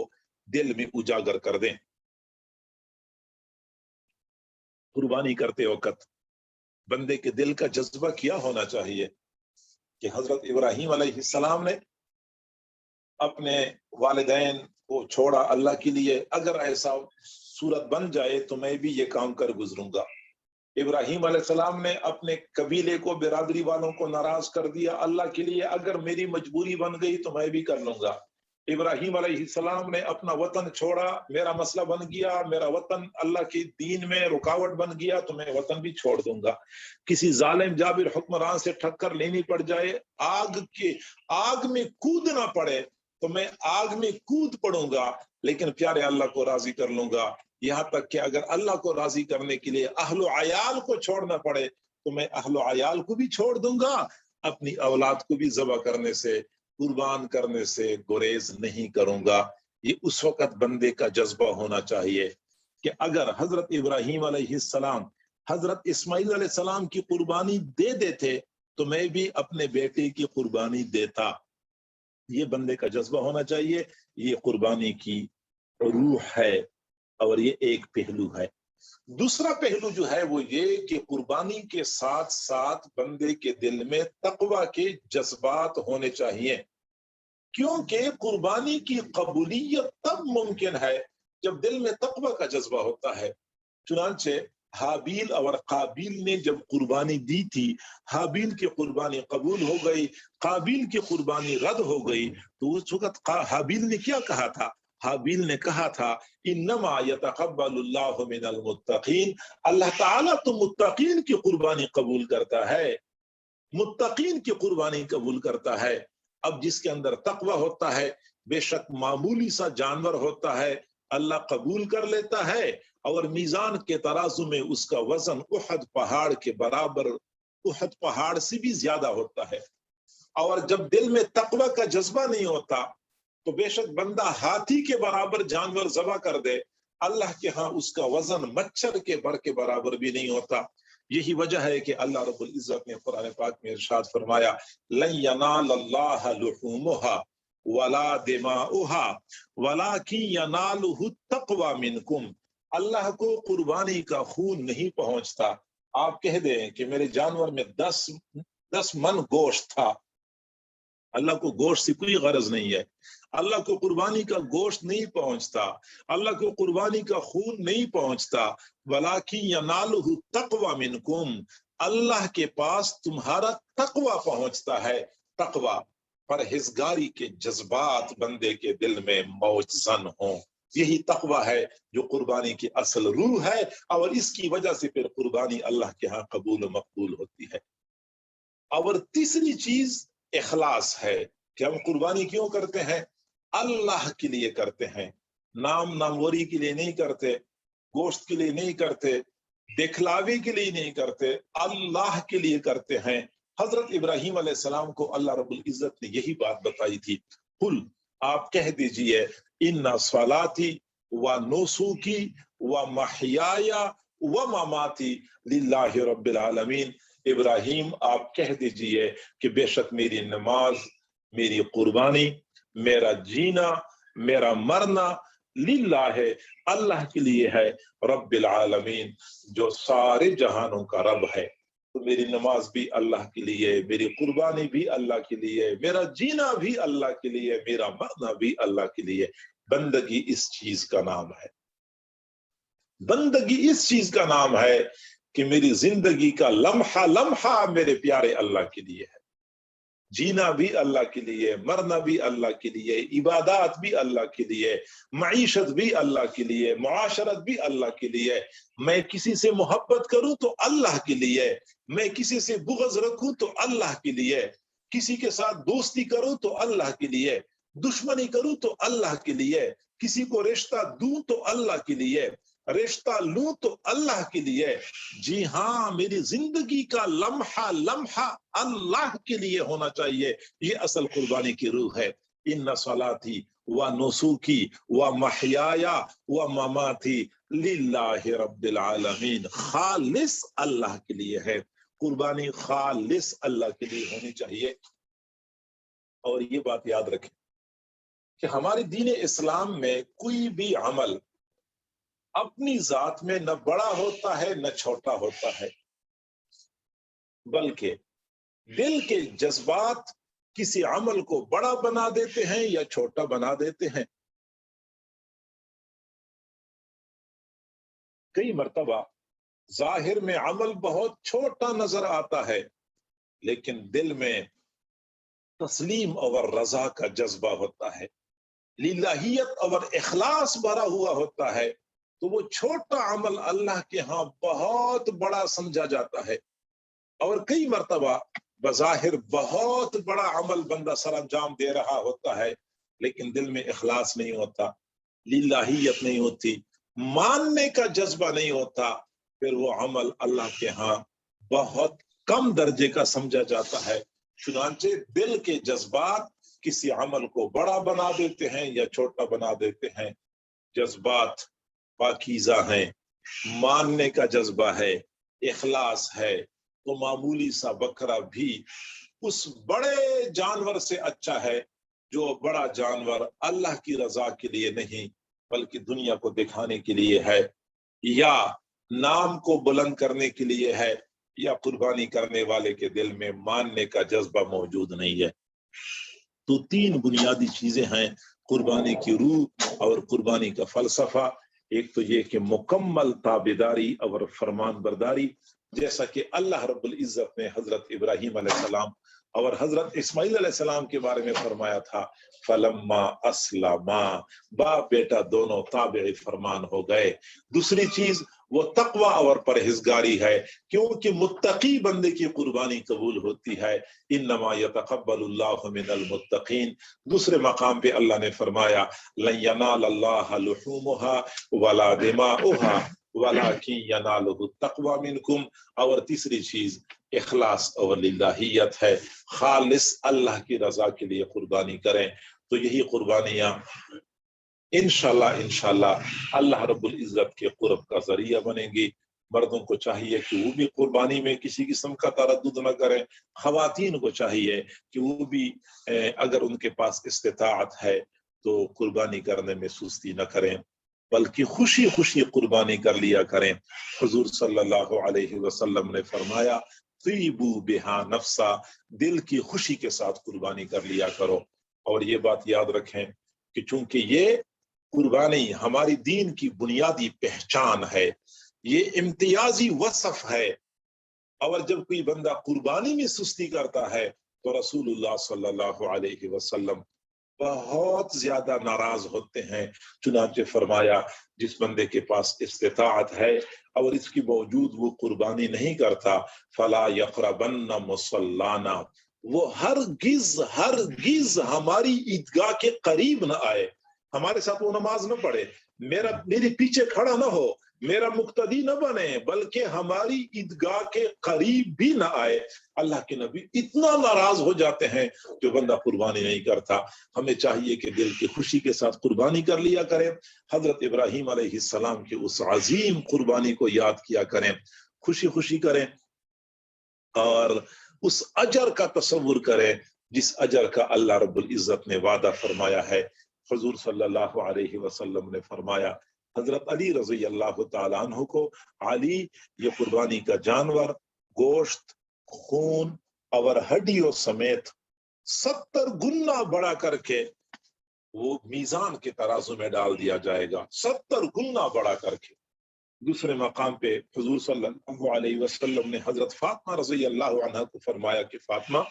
دل میں اجاگر کر دیں۔ قربانی کرتے وقت بندے کے دل کا جذبہ کیا ہونا چاہیے کہ حضرت ابراہیم علیہ السلام نے اپنے والدین کو چھوڑا اللہ کے لیے، اگر ایسا صورت بن جائے تو میں بھی یہ کام کر گزروں گا۔ ابراہیم علیہ السلام نے اپنے قبیلے کو، برادری والوں کو ناراض کر دیا اللہ کے لیے، اگر میری مجبوری بن گئی تو میں بھی کر لوں گا۔ ابراہیم علیہ السلام نے اپنا وطن چھوڑا، میرا مسئلہ بن گیا، میرا وطن اللہ کے دین میں رکاوٹ بن گیا تو میں وطن بھی چھوڑ دوں گا۔ کسی ظالم جابر حکمران سے ٹکر لینی پڑ جائے، آگ میں کودنا پڑے تو میں آگ میں کود پڑوں گا، لیکن پیارے اللہ کو راضی کر لوں گا۔ یہاں تک کہ اگر اللہ کو راضی کرنے کے لیے اہل و عیال کو چھوڑنا پڑے تو میں اہل و عیال کو بھی چھوڑ دوں گا، اپنی اولاد کو بھی ذبح کرنے سے، قربان کرنے سے گریز نہیں کروں گا۔ یہ اس وقت بندے کا جذبہ ہونا چاہیے کہ اگر حضرت ابراہیم علیہ السلام حضرت اسماعیل علیہ السلام کی قربانی دے دیتے تو میں بھی اپنے بیٹے کی قربانی دیتا۔ یہ بندے کا جذبہ ہونا چاہیے، یہ قربانی کی روح ہے، اور یہ ایک پہلو ہے۔ دوسرا پہلو جو ہے وہ یہ کہ قربانی کے ساتھ ساتھ بندے کے دل میں تقوی کے جذبات ہونے چاہیے، کیونکہ قربانی کی قبولیت تب ممکن ہے جب دل میں تقوی کا جذبہ ہوتا ہے۔ چنانچہ حابیل اور قابیل نے جب قربانی دی تھی، حابیل کی قربانی قبول ہو گئی، قابیل کی قربانی رد ہو گئی، تو اس وقت حابیل نے کیا کہا تھا؟ حابیل نے کہا تھا انما یتقبل اللہ من المتقین، اللہ تعالیٰ تو متقین کی قربانی قبول کرتا ہے، متقین کی قربانی قبول کرتا ہے۔ اب جس کے اندر تقوی ہوتا ہے، بے شک معمولی سا جانور ہوتا ہے، اللہ قبول کر لیتا ہے، اور میزان کے ترازو میں اس کا وزن احد پہاڑ کے برابر، احد پہاڑ سے بھی زیادہ ہوتا ہے۔ اور جب دل میں تقوی کا جذبہ نہیں ہوتا تو بے شک بندہ ہاتھی کے برابر جانور ذبح کر دے، اللہ کے ہاں اس کا وزن مچھر کے بر کے برابر بھی نہیں ہوتا۔ یہی وجہ ہے کہ اللہ رب العزت نے قرآن پاک میں ارشاد فرمایا لن ینال اللہ لحومها ولا دماؤها ولکن ینالہ التقوی منکم، اللہ کو قربانی کا خون نہیں پہنچتا۔ آپ کہہ دیں کہ میرے جانور میں 10 من گوشت تھا، اللہ کو گوشت سے کوئی غرض نہیں ہے، اللہ کو قربانی کا گوشت نہیں پہنچتا، اللہ کو قربانی کا خون نہیں پہنچتا، وَلَٰكِن يَنَالُهُ التَّقْوَىٰ مِنْكُمْ، اللہ کے پاس تمہارا تقوی پہنچتا ہے۔ تقوی، پرہیزگاری کے جذبات بندے کے دل میں موجزن ہوں، یہی تقوی ہے جو قربانی کی اصل روح ہے، اور اس کی وجہ سے پھر قربانی اللہ کے ہاں قبول و مقبول ہوتی ہے۔ اور تیسری چیز اخلاص ہے کہ ہم قربانی کیوں کرتے ہیں؟ اللہ کے لیے کرتے ہیں، ناموری کے لیے نہیں کرتے، گوشت کے لیے نہیں کرتے، دکھلاوے کے لیے نہیں کرتے، اللہ کے لیے کرتے ہیں۔ حضرت ابراہیم علیہ السلام کو اللہ رب العزت نے یہی بات بتائی تھی، قل، آپ کہہ دیجئے ان صلاتی و نسکی و محیای و مماتی للہ رب العالمین، ابراہیم آپ کہہ دیجئے کہ بے شک میری نماز، میری قربانی، میرا جینا، میرا مرنا للہ ہے، اللہ کے لیے ہے، رب العالمین، جو سارے جہانوں کا رب ہے۔ تو میری نماز بھی اللہ کے لیے، میری قربانی بھی اللہ کے لیے، میرا جینا بھی اللہ کے لیے، میرا مرنا بھی اللہ کے لیے۔ بندگی اس چیز کا نام ہے، بندگی اس چیز کا نام ہے کہ میری زندگی کا لمحہ لمحہ میرے پیارے اللہ کے لیے ہے، جینا بھی اللہ کے لیے، مرنا بھی اللہ کے لیے، عبادات بھی اللہ کے لیے، معیشت بھی اللہ کے لیے، معاشرت بھی اللہ کے لیے۔ میں کسی سے محبت کروں تو اللہ کے لیے، میں کسی سے بغض رکھوں تو اللہ کے لیے، کسی کے ساتھ دوستی کروں تو اللہ کے لیے، دشمنی کروں تو اللہ کے لیے، کسی کو رشتہ دوں تو اللہ کے لیے، رشتہ لوں تو اللہ کے لیے۔ جی ہاں، میری زندگی کا لمحہ لمحہ اللہ کے لیے ہونا چاہیے، یہ اصل قربانی کی روح ہے۔ ان صلاتی و نسکی و محیای و مماتی للہ رب العالمین، خالص اللہ کے لیے ہے، قربانی خالص اللہ کے لیے ہونی چاہیے۔ اور یہ بات یاد رکھیں کہ ہماری دین اسلام میں کوئی بھی عمل اپنی ذات میں نہ بڑا ہوتا ہے نہ چھوٹا ہوتا ہے، بلکہ دل کے جذبات کسی عمل کو بڑا بنا دیتے ہیں یا چھوٹا بنا دیتے ہیں۔ کئی مرتبہ ظاہر میں عمل بہت چھوٹا نظر آتا ہے، لیکن دل میں تسلیم اور رضا کا جذبہ ہوتا ہے، للہیت اور اخلاص بھرا ہوا ہوتا ہے، تو وہ چھوٹا عمل اللہ کے ہاں بہت بڑا سمجھا جاتا ہے۔ اور کئی مرتبہ بظاہر بہت بڑا عمل بندہ سر انجام دے رہا ہوتا ہے، لیکن دل میں اخلاص نہیں ہوتا، للہیت نہیں ہوتی، ماننے کا جذبہ نہیں ہوتا، پھر وہ عمل اللہ کے ہاں بہت کم درجے کا سمجھا جاتا ہے۔ چنانچہ دل کے جذبات کسی عمل کو بڑا بنا دیتے ہیں یا چھوٹا بنا دیتے ہیں۔ جذبات پاکیزہ ہیں، ماننے کا جذبہ ہے، اخلاص ہے، تو معمولی سا بکرا بھی اس بڑے جانور سے اچھا ہے، جو بڑا جانور اللہ کی رضا کے لیے نہیں بلکہ دنیا کو دکھانے کے لیے ہے، یا نام کو بلند کرنے کے لیے ہے، یا قربانی کرنے والے کے دل میں ماننے کا جذبہ موجود نہیں ہے۔ تو تین بنیادی چیزیں ہیں قربانی کی روح اور قربانی کا فلسفہ۔ ایک تو یہ کہ مکمل تابعداری اور فرمان برداری، جیسا کہ اللہ رب العزت نے حضرت ابراہیم علیہ السلام اور حضرت اسماعیل علیہ السلام کے بارے میں فرمایا تھا، فلما اسلما، باپ بیٹا دونوں تابع فرمان ہو گئے۔ دوسری چیز وہ تقوی اور پرہیزگاری ہے، کیونکہ متقی بندے کی قربانی قبول ہوتی ہے، انما یتقبل اللہ من المتقین۔ دوسرے مقام پہ اللہ نے فرمایا لن ینال اللہ لحومها ولا دماؤها ولکن ینالہ التقوی منکم۔ اور تیسری چیز اخلاص اور للہیت ہے، خالص اللہ کی رضا کے لیے قربانی کریں۔ تو یہی قربانیاں انشاءاللہ اللہ رب العزت کے قرب کا ذریعہ بنیں گی۔ مردوں کو چاہیے کہ وہ بھی قربانی میں کسی قسم کا تردد نہ کریں، خواتین کو چاہیے کہ وہ بھی اگر ان کے پاس استطاعت ہے تو قربانی کرنے میں سستی نہ کریں، بلکہ خوشی خوشی قربانی کر لیا کریں۔ حضور صلی اللہ علیہ وسلم نے فرمایا طیبوا بہا نفسا، دل کی خوشی کے ساتھ قربانی کر لیا کرو۔ اور یہ بات یاد رکھیں کہ چونکہ یہ قربانی ہماری دین کی بنیادی پہچان ہے، یہ امتیازی وصف ہے، اور جب کوئی بندہ قربانی میں سستی کرتا ہے تو رسول اللہ صلی اللہ علیہ وسلم بہت زیادہ ناراض ہوتے ہیں۔ چنانچہ فرمایا جس بندے کے پاس استطاعت ہے اور اس کے باوجود وہ قربانی نہیں کرتا، فلا یقربن مصلانا، وہ ہرگز ہماری عیدگاہ کے قریب نہ آئے، ہمارے ساتھ وہ نماز نہ پڑھے، میرے پیچھے کھڑا نہ ہو، میرا مقتدی نہ بنے، بلکہ ہماری عیدگاہ کے قریب بھی نہ آئے۔ اللہ کے نبی اتنا ناراض ہو جاتے ہیں جو بندہ قربانی نہیں کرتا۔ ہمیں چاہیے کہ دل کی خوشی کے ساتھ قربانی کر لیا کریں، حضرت ابراہیم علیہ السلام کی اس عظیم قربانی کو یاد کیا کریں، خوشی خوشی کریں، اور اس اجر کا تصور کریں جس اجر کا اللہ رب العزت نے وعدہ فرمایا ہے۔ حضور صلی اللہ علیہ وسلم نے فرمایا، حضرت علی رضی اللہ تعالیٰ عنہ کو، علی یہ قربانی کا جانور گوشت، خون اور ہڈیوں سمیت 70 گنا بڑا کر کے وہ میزان کے ترازو میں ڈال دیا جائے گا، 70 گنا بڑا کر کے۔ دوسرے مقام پہ حضور صلی اللہ علیہ وسلم نے حضرت فاطمہ رضی اللہ عنہ کو فرمایا کہ فاطمہ،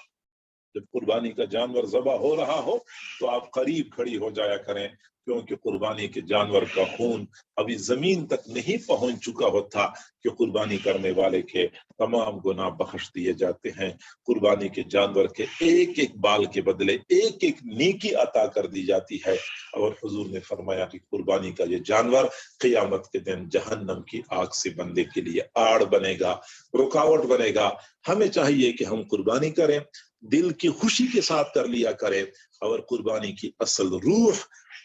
جب قربانی کا جانور ذبح ہو رہا ہو تو آپ قریب کھڑی ہو جایا کریں، کیونکہ قربانی کے جانور کا خون ابھی زمین تک نہیں پہنچ چکا ہوتا کہ قربانی کرنے والے کے تمام گناہ بخش دیے جاتے ہیں۔ قربانی کے جانور کے ایک ایک بال کے بدلے ایک ایک نیکی عطا کر دی جاتی ہے۔ اور حضور نے فرمایا کہ قربانی کا یہ جانور قیامت کے دن جہنم کی آگ سے بندے کے لیے آڑ بنے گا، رکاوٹ بنے گا۔ ہمیں چاہیے کہ ہم قربانی کریں، دل کی خوشی کے ساتھ کر لیا کریں، اور قربانی کی اصل روح،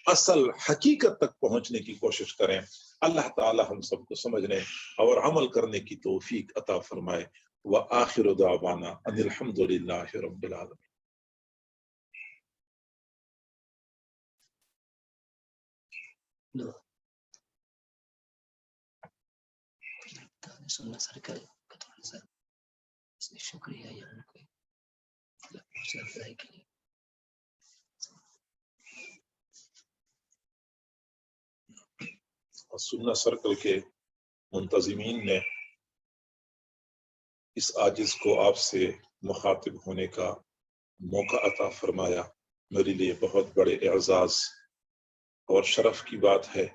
اصل حقیقت تک پہنچنے کی کوشش کریں۔ اللہ تعالی ہم سب کو سمجھنے اور عمل کرنے کی توفیق عطا فرمائے۔ وآخر دعوانا ان الحمد للہ رب العالمین۔ دو سننا سرکل کا تھوڑا سا شکریہ یہاں کوئی کے لیے سننا سرکل کے منتظمین نے اس عاجز کو آپ سے مخاطب ہونے کا موقع عطا فرمایا، میرے لیے بہت بڑے اعزاز اور شرف کی بات ہے۔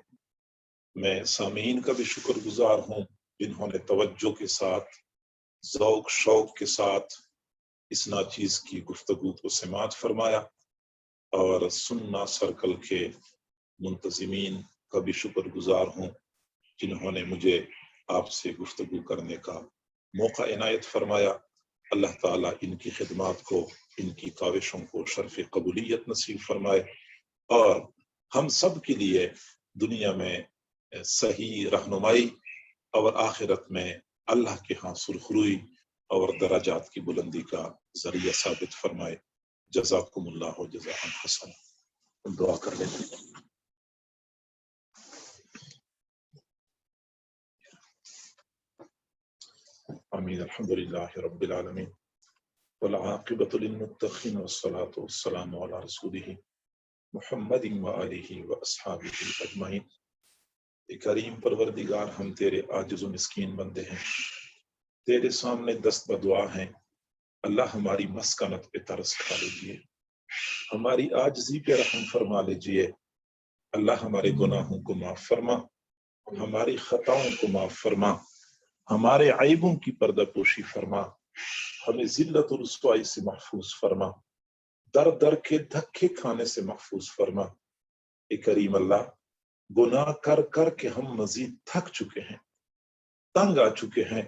میں سامعین کا بھی شکر گزار ہوں جنہوں نے توجہ کے ساتھ، ذوق شوق کے ساتھ اس ناچیز کی گفتگو کو سماعت فرمایا، اور سننا سرکل کے منتظمین کا بھی شکر گزار ہوں جنہوں نے مجھے آپ سے گفتگو کرنے کا موقع عنایت فرمایا۔ اللہ تعالیٰ ان کی خدمات کو، ان کی کاوشوں کو شرف قبولیت نصیب فرمائے، اور ہم سب کے لیے دنیا میں صحیح رہنمائی اور آخرت میں اللہ کے ہاں سرخروئی اور درجات کی بلندی کا ذریعہ ثابت فرمائے۔ جزاکم اللہ جزاء حسن۔ دعا کر لیتے ہیں۔ آمین۔ الحمد للہ رب العالمین والعاقبۃ للمتقین والصلاۃ والسلام علی رسولہ محمد وآلہ واصحابہ اجمعین۔ کریم پروردگار، ہم تیرے عاجز و مسکین بندے ہیں، تیرے سامنے دست بدعا ہیں۔ اللہ ہماری مسکنت پہ ترس کھا لیجیے، ہماری عاجزی پہ رحم فرما لیجیے۔ اللہ ہمارے گناہوں کو معاف فرما، ہماری خطاؤں کو معاف فرما، ہمارے عیبوں کی پردہ پوشی فرما، ہمیں ذلت و رسوائی سے محفوظ فرما، در در کے دھکے کھانے سے محفوظ فرما۔ اے کریم اللہ، گناہ کر کر کے ہم مزید تھک چکے ہیں، تنگ آ چکے ہیں،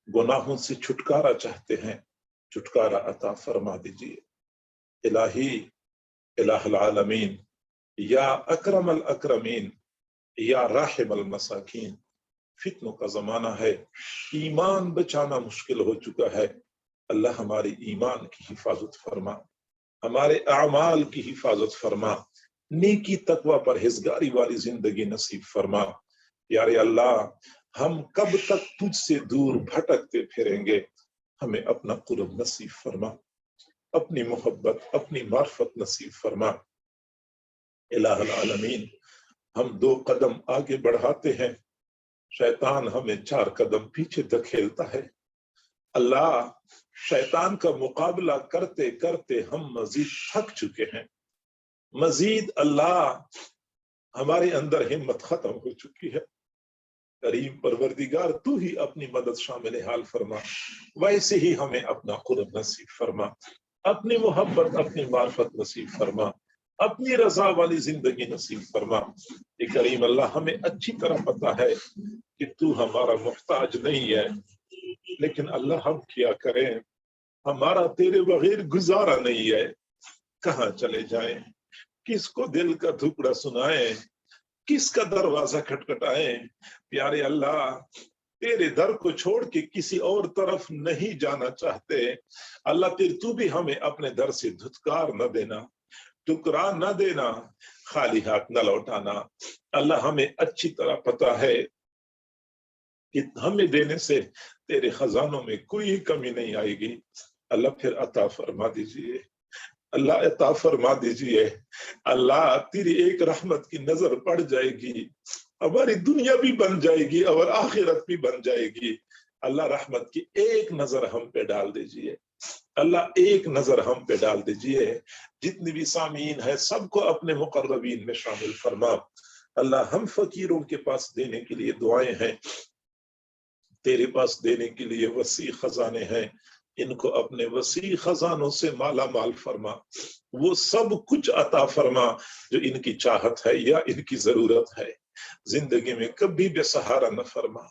گناہوں سے چھٹکارا چاہتے ہیں، چھٹکارا عطا فرما دیجیے۔ الہی، الہ العالمین، یا اکرم الاکرمین، یا راحم المساکین، فتنوں کا زمانہ ہے، ایمان بچانا مشکل ہو چکا ہے۔ اللہ ہماری ایمان کی حفاظت فرما، ہمارے اعمال کی حفاظت فرما، نیکی تقوی پرہیزگاری والی زندگی نصیب فرما۔ پیارے اللہ، ہم کب تک تجھ سے دور بھٹکتے پھریں گے؟ ہمیں اپنا قرب نصیب فرما، اپنی محبت، اپنی معرفت نصیب فرما۔ الہ العالمین، ہم 2 قدم آگے بڑھاتے ہیں، شیطان ہمیں 4 قدم پیچھے دھکیلتا ہے۔ اللہ، شیطان کا مقابلہ کرتے کرتے ہم مزید تھک چکے ہیں، مزید اللہ ہمارے اندر ہمت ختم ہو چکی ہے۔ کریم پروردگار، تو ہی اپنی مدد شامل حال فرما، ویسے ہی ہمیں اپنا قرب نصیب فرما، اپنی محبت، اپنی معرفت نصیب فرما، اپنی رضا والی زندگی نصیب فرما۔ اے کریم اللہ، ہمیں اچھی طرح پتا ہے کہ تو ہمارا محتاج نہیں ہے، لیکن اللہ ہم کیا کریں، ہمارا تیرے بغیر گزارا نہیں ہے۔ کہاں چلے جائیں، کس کو دل کا ٹکڑا سنائیں، کس کا دروازہ کھٹکھٹائیں؟ پیارے اللہ، تیرے در کو چھوڑ کے کسی اور طرف نہیں جانا چاہتے۔ اللہ تو بھی ہمیں اپنے در سے دھتکار نہ دینا، ٹکرا نہ دینا، خالی ہاتھ نہ لوٹانا۔ اللہ ہمیں اچھی طرح پتا ہے کہ ہمیں دینے سے تیرے خزانوں میں کوئی کمی نہیں آئے گی۔ اللہ پھر عطا فرما دیجئے، اللہ عطا فرما دیجئے۔ اللہ، تیری ایک رحمت کی نظر پڑ جائے گی، ہماری دنیا بھی بن جائے گی اور آخرت بھی بن جائے گی۔ اللہ، رحمت کی ایک نظر ہم پہ ڈال دیجئے، اللہ ایک نظر ہم پہ ڈال دیجئے۔ جتنی بھی سامعین ہیں سب کو اپنے مقربین میں شامل فرما۔ اللہ، ہم فقیروں کے پاس دینے کے لیے دعائیں ہیں، تیرے پاس دینے کے لیے وسیع خزانے ہیں، ان کو اپنے وسیع خزانوں سے مالا مال فرما، وہ سب کچھ عطا فرما جو ان کی چاہت ہے یا ان کی ضرورت ہے۔ زندگی میں کبھی بے سہارا نہ فرما،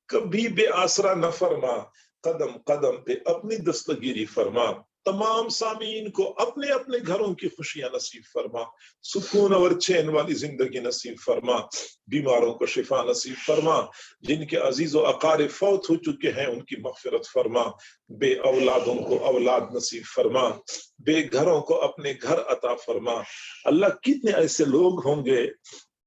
کبھی بے آسرا نہ فرما، قدم قدم پہ اپنی دستگیری فرما۔ تمام سامعین کو اپنے اپنے گھروں کی خوشیاں نصیب فرما، سکون اور چین والی زندگی نصیب فرما، بیماروں کو شفا نصیب فرما، جن کے عزیز و اقارب فوت ہو چکے ہیں ان کی مغفرت فرما، بے اولادوں کو اولاد نصیب فرما، بے گھروں کو اپنے گھر عطا فرما۔ اللہ، کتنے ایسے لوگ ہوں گے